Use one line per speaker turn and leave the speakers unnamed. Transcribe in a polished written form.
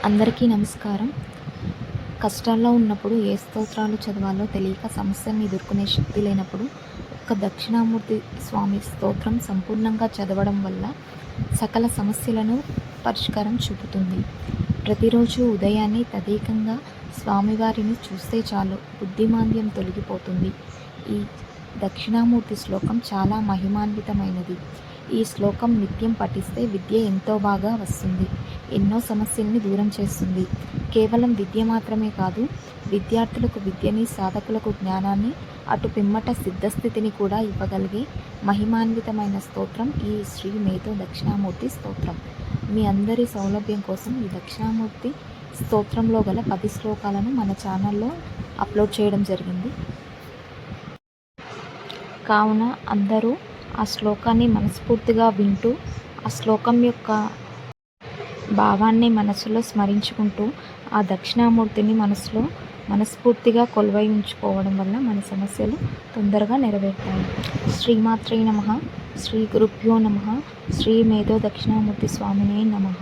అందరికీ నమస్కారం. కష్టాల్లో ఉన్నప్పుడు ఏ స్తోత్రాలు చదవాలో తెలియక సమస్యల్ని ఎదుర్కొనే శక్తి లేనప్పుడు ఒక్క దక్షిణామూర్తి స్వామి స్తోత్రం సంపూర్ణంగా చదవడం వల్ల సకల సమస్యలను పరిష్కారం చూపుతుంది. ప్రతిరోజు ఉదయాన్నే తదేకంగా స్వామివారిని చూస్తే చాలు బుద్ధిమాంద్యం తొలగిపోతుంది. ఈ దక్షిణామూర్తి శ్లోకం చాలా మహిమాన్వితమైనది. ఈ శ్లోకం నిత్యం పఠిస్తే విద్య ఎంతో బాగా వస్తుంది. ఎన్నో సమస్యల్ని దూరం చేస్తుంది. కేవలం విద్య మాత్రమే కాదు, విద్యార్థులకు విద్యని, సాధకులకు జ్ఞానాన్ని, అటు పిమ్మట సిద్ధస్థితిని కూడా ఇవ్వగలిగే మహిమాన్వితమైన స్తోత్రం ఈ శ్రీ మేధో దక్షిణామూర్తి స్తోత్రం. మీ అందరి సౌలభ్యం కోసం ఈ దక్షిణామూర్తి స్తోత్రంలో గల 10 శ్లోకాలను మన ఛానల్లో అప్లోడ్ చేయడం జరిగింది. కావున అందరూ ఆ శ్లోకాన్ని మనస్ఫూర్తిగా వింటూ, ఆ శ్లోకం యొక్క భావాన్ని మనసులో స్మరించుకుంటూ, ఆ దక్షిణామూర్తిని మనసులో మనస్ఫూర్తిగా కొలువై ఉంచుకోవడం వల్ల మన సమస్యలు తొందరగా నెరవేరుతాయి. శ్రీమాత్రే నమః. శ్రీ గురుభ్యో నమః. శ్రీ మేధో దక్షిణామూర్తి స్వామినే నమః.